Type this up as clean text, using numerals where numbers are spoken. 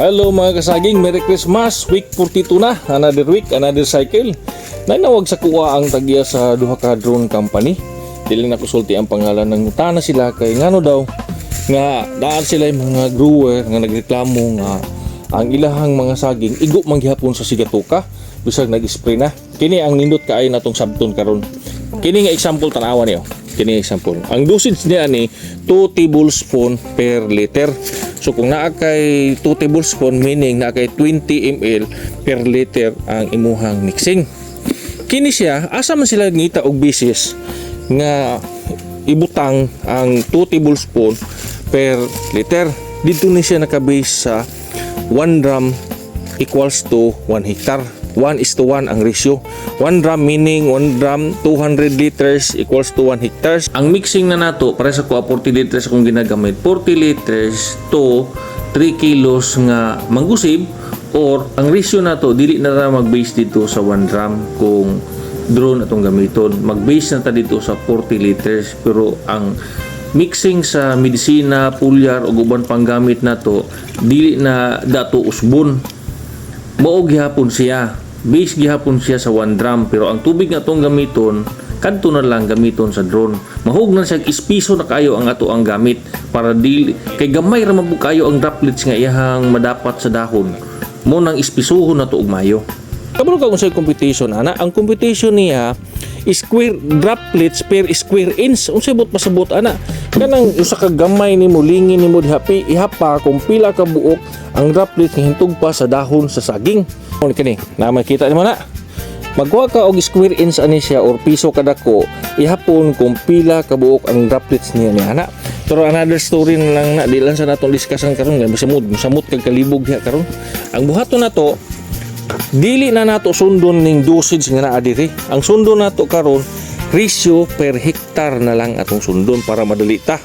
Hello mga kasaging, Merry Christmas! Week 42 na, another week, another cycle. Nainawag sa kuha ang tagya sa duha ka drone company. Dili na kusulti ang pangalan ng utana sila kay ngano daw nga daan sila yung mga grower nga nagreklamo nga ang ilahang mga saging igo manggihapon sa sigatuka bisag nag-spray na. Kini ang nindot kaay natong sabton karon. Kini nga example tanawa niyo. Kini example. Ang dosage niya ni 2 tablespoon per liter. So kung naa kay 2 tablespoon meaning naa kay 20 ml per liter ang imuhang mixing. Kini siya asa man sila ngita og bisis nga ibutang ang 2 tablespoon per liter. Dito ni siya nakabase sa 1 drum equals to 1 hectare. 1:1 ang ratio. 1 drum meaning 1 drum 200 liters equals to 1 hectares. Ang mixing na nato para sa kuha 40 liters akong ginagamit. 40 liters to 3 kilos nga manggusib or ang ratio nato dili na ta mag-base dito sa 1 drum kung drone atong gamiton. Mag-base na ta dito sa 40 liters pero ang mixing sa medisina, pulyar o uban pang gamit nato dili na dato usbon. Mao gihapon siya. Base gihapon siya sa 1 drum pero ang tubig nga atong gamiton kadto na lang gamiton sa drone. Mahug na siya ispiso na kayo ang ato ang gamit para dili kay gamay ra man kayo ang droplets nga iyahang madapat sa dahon. Mo nang ispisuhon nato og mayo. Kabalo ka unsay competition ana? Ang competition niya square droplets per square inch. Unsay bot pasabot ana? Kanang usa ka gamay nimo lingin nimo dihapi ihapa kung pila ka buok ang droplets nga hintug pa sa dahon sa saging. Mo kini, na makita nimo na. Magkuha ka og square inch ani siya or piso kadako ihapon kung pila ka buok ang droplets niya ni ana. Pero another story na lang na di lang sa natong discussion karon nga masamot kag kalibog diha karon. Ang buhaton nato dili na nato sundon ning dosage nga naa diri. Ang sundon nato karon ratio per hectare na lang atong sundon para madali ta.